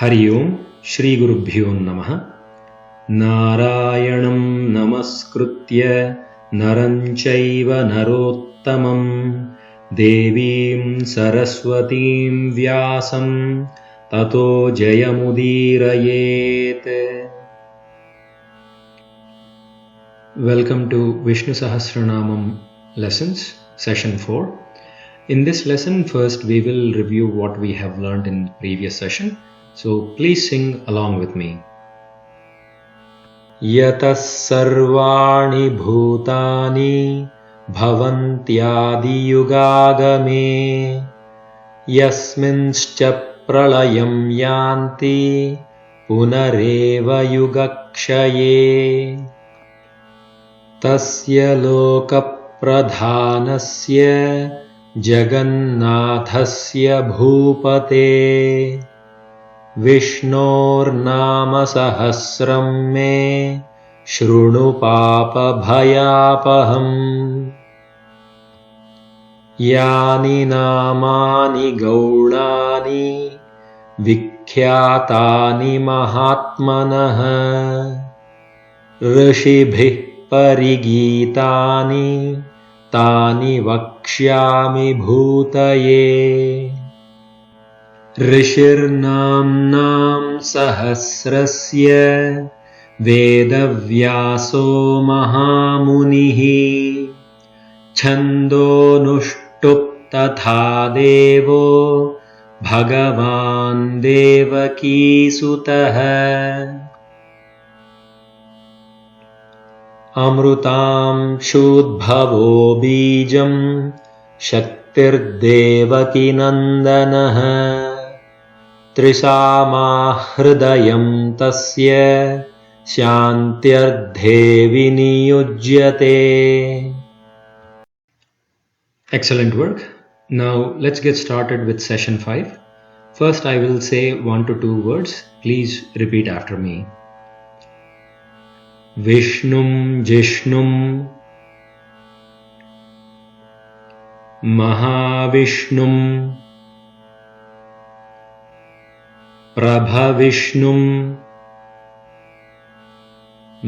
हरि ओं श्री गुरुभ्यो नमः। नारायणं नमस्कृत्य नरं चैव नरोत्तमं देवीं सरस्वतीं व्यासं ततो जयमुदीरयेत्। Welcome to Vishnu Sahasranamam lessons, session 4. In this lesson, first we will review what we have learned in previous session. So please sing along with me. Yatas sarvani bhutani bhavantyadi yugagame yasminscha pralayam yanti punareva yugakshaye tasya lokapradhanasya jagannāthasya bhūpate विष्णोर्नाम सहस्रं मे शृणु पापभयापहम्। यानि नामानि गौणानि विख्यातानि महात्मनः ऋषिभिः परिगीतानि तानि वक्ष्यामि भूतये। ऋषिर्नाम्नां सहस्रस्य वेदव्यासो महामुनिः छन्दोनुष्टुप् तथा देवो भगवान् देवकीसुतः। अमृतांशूद्भवो बीजं शक्तिर्देवकीनन्दनः त्रिसामा हृदयं तस्य शान्त्यर्धे विनियुज्यते। Excellent work. Now let's get started with session 5. First I will say 1 to 2 words. Please repeat after me. Vishnum Jishnum Mahavishnum प्रभविष्णुं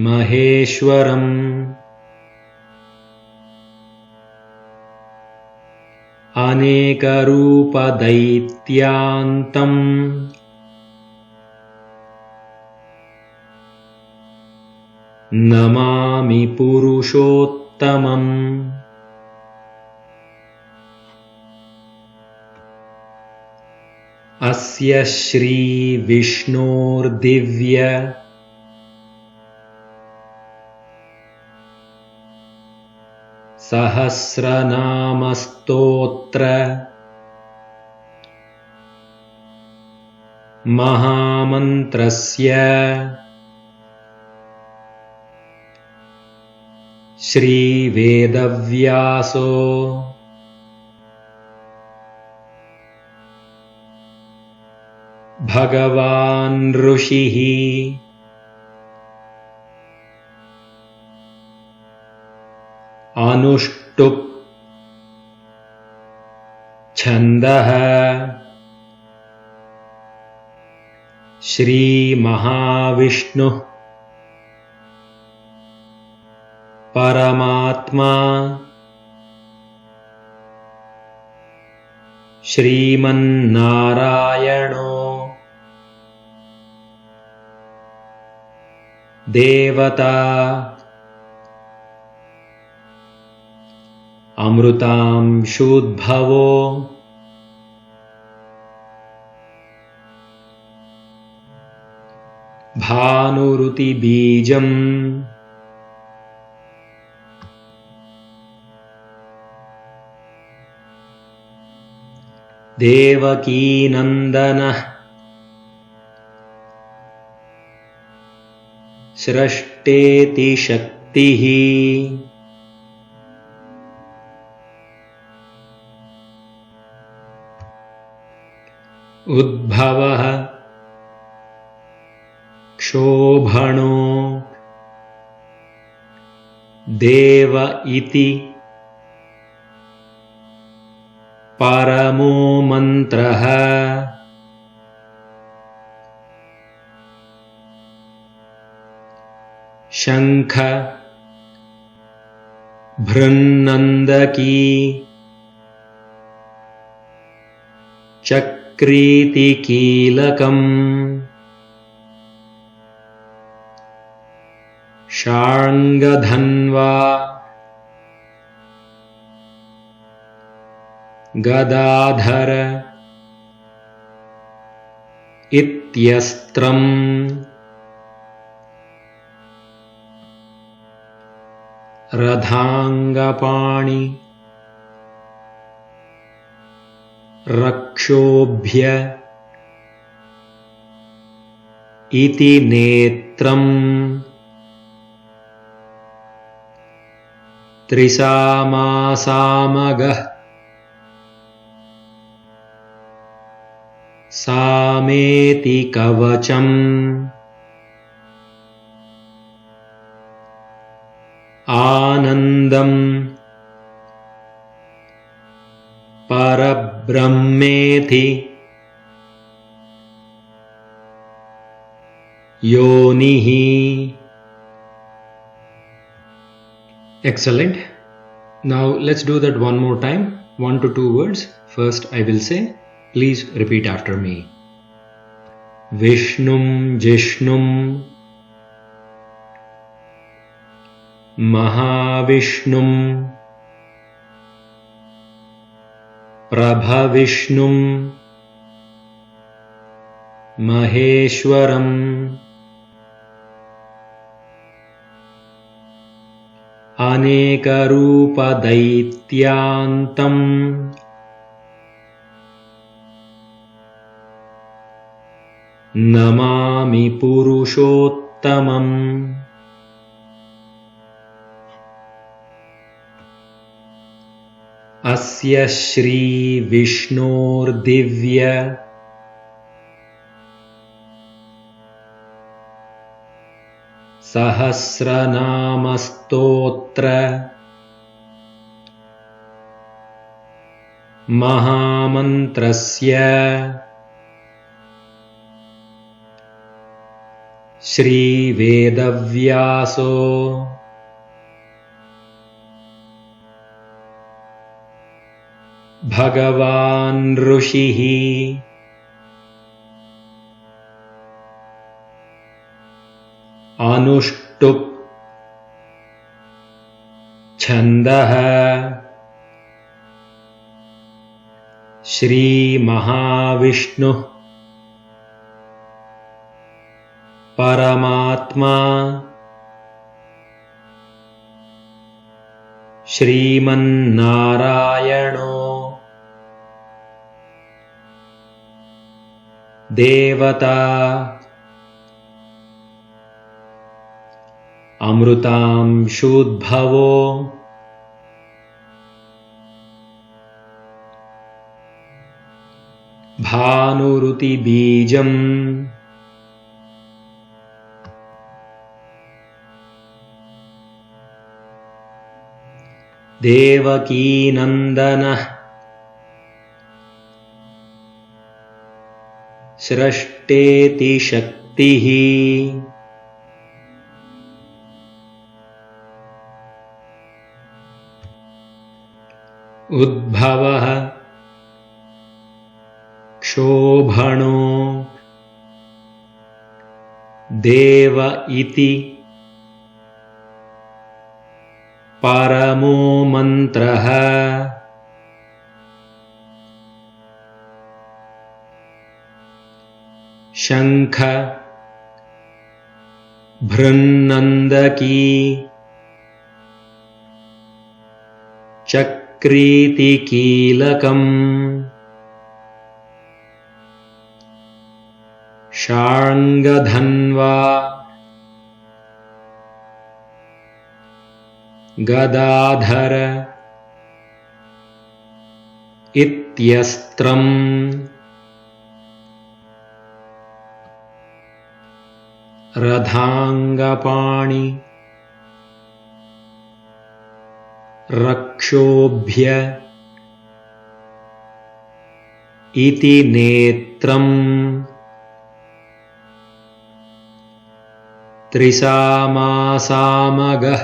महेश्वरम् अनेकरूपदैत्यान्तं नमामि पुरुषोत्तमम्। अस्य श्री विष्णोर्दिव्य सहस्रनामस्तोत्र महामन्त्रस्य श्रीवेदव्यासो भगवान् ऋषिः अनुष्टुप् छन्दः श्रीमहाविष्णुः परमात्मा श्रीमन्नारायणो देवता अमृतांशूद्भवो भानुरुतिबीजम् देवकीनन्दनः सृष्टेति शक्तिः उद्भवः क्षोभणो देव इति परमो मंत्रः शंख भृन्नन्दकी चक्रीति कीलकम् शार्ङ्गधन्वा गदाधर इत्यस्त्रम् रथाङ्गपाणि रक्षोभ्य इति नेत्रम् त्रिसामासामगः सामेति कवचम् आनन्दम् परब्रह्मेति योनिः. Excellent. Now let's do that one more time. 1 to 2 words. First I will say, please repeat after me. Vishnum Jishnum Mahavishnum Prabhavishnum Maheshwaram Anekarupadaityāntam Namami Purushottamam. Asya Shri Vishnordivya Sahasranamastotra Mahamantrasya Shri Vedavyaso Bhagavan Rishihi Anushtup Chandaha Shri Mahavishnu Paramatma Shriman Narayano Devata Amrutam Shudbhavo Bhanuruti Bijam Devaki Nandana Srashteti Shaktihi Udbhavah Kshobhano Deva iti Paramo Mantraha Shankha Bhrannandaki Chakriti Kilakam Sharngadhanva Gadadhara Ityastram Radhangapani Rakshobhya Iti Netram त्रिसामासामगः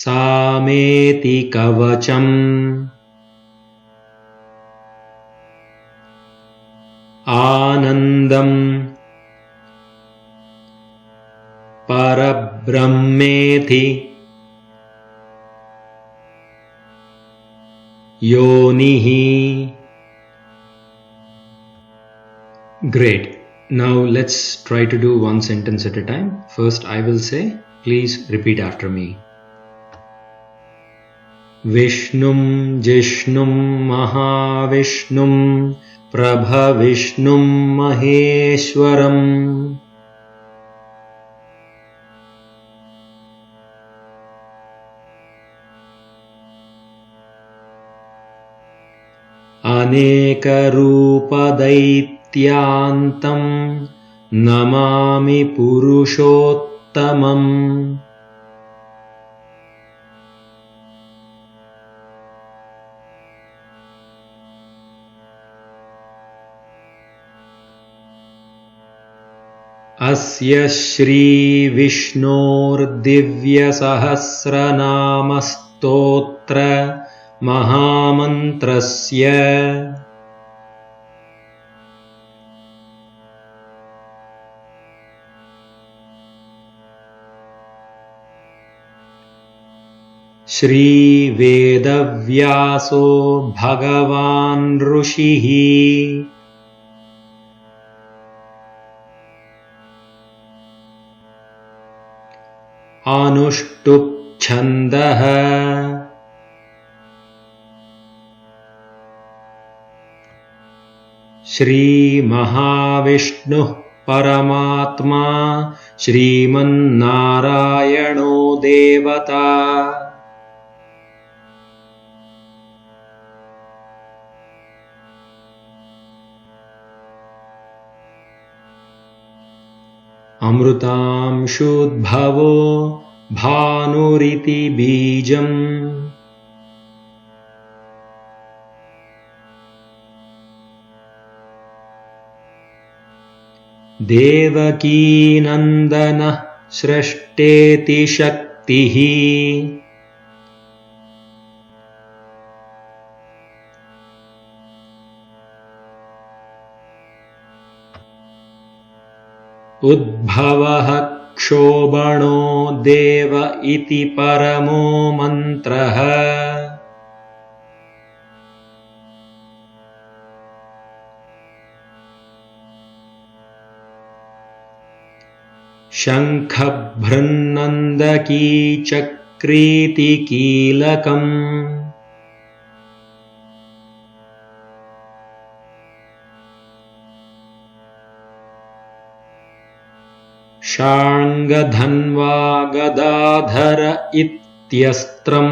सामेति कवचम् आनन्दम् परब्रह्मेति योनिः. Great. Now let's try to do one sentence at a time. First I will say, please repeat after me. Vishnum Jishnum Mahavishhnum Prabhavishnum Maheshwaram Anekarupadaityāntam Namāmi Puruṣottamam. Asya Shri Vishnor-divya Sahasranamastātra Mahamantrasya Shri Vedavyaso Bhagavan Rishihi Anushtup Chandaha Shri Mahavishnu Paramatma Shriman Narayano Devata Amrutam Shudbhavo Bhanuriti Bijam Devaki Nandana Shrashteti Shaktihi Udbhavah Kshobano Deva iti paramo mantraha Shankhabhrannandaki Chakriti Kilakam Shangadhanva Gadadhara Ityastram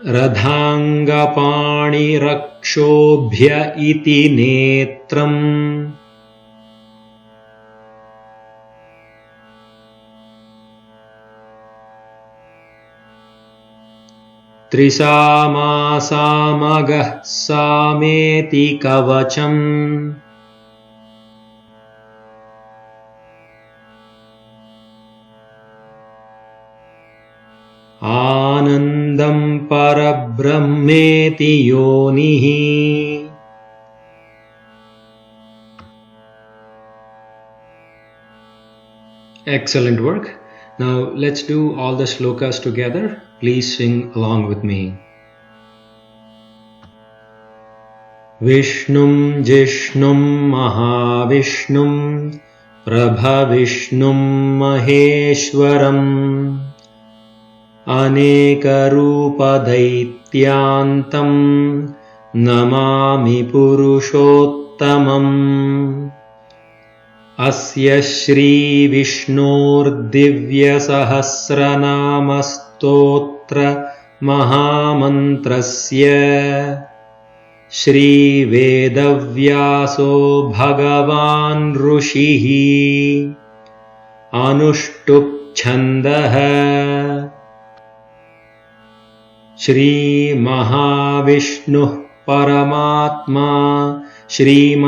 Radhangapani Rakshobhya iti netram Trisamasamagah sameti kavacham Anandam parabrahmeti yonihi. Excellent work. Now let's do all the shlokas together. Please sing along with me. Vishnum Jishnum Mahavishnum Prabhavishnum Maheshwaram Anekarupadaityāntam Namāmi Puruṣottamam. Asya Shri Vishnor-divya Sahasranamastōtra Mahamantrasya Shri Vedavyaso Bhagavan Rishihi Anushtup Chandaha श्रीमहाविष्णुः परमात्मा श्रीमन्नारायणो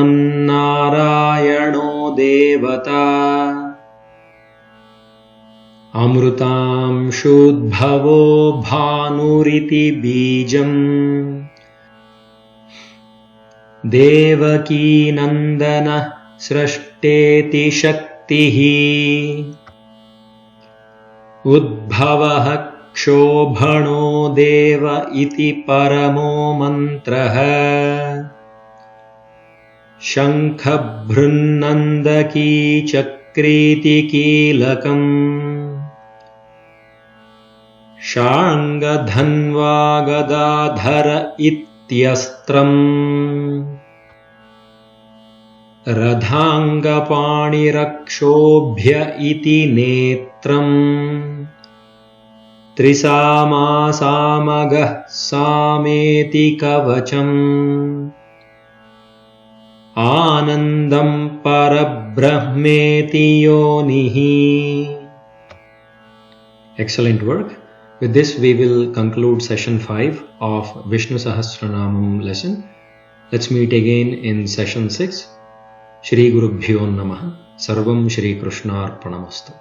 देवता अमृतांशोद्भवो भानुरिति बीजम् देवकीनन्दनः सृष्टेति शक्तिः उद्भवः क्षोभणो देव इति परमो मन्त्रः शङ्खभृन्नन्दकी चक्रीति कीलकम् शार्ङ्गधन्वा गदाधर इत्यस्त्रम् रथाङ्गपाणिरक्षोभ्य इति नेत्रम् त्रिसामासामगः सामेति कवचम् आनन्दं परब्रह्मेति योनिः. Excellent work. With this we will conclude session 5 of Vishnu Sahasranamam lesson. Let's meet again in session 6. Shri Gurubhyo Namaha. Sarvam Shri Krishnarpanamastu.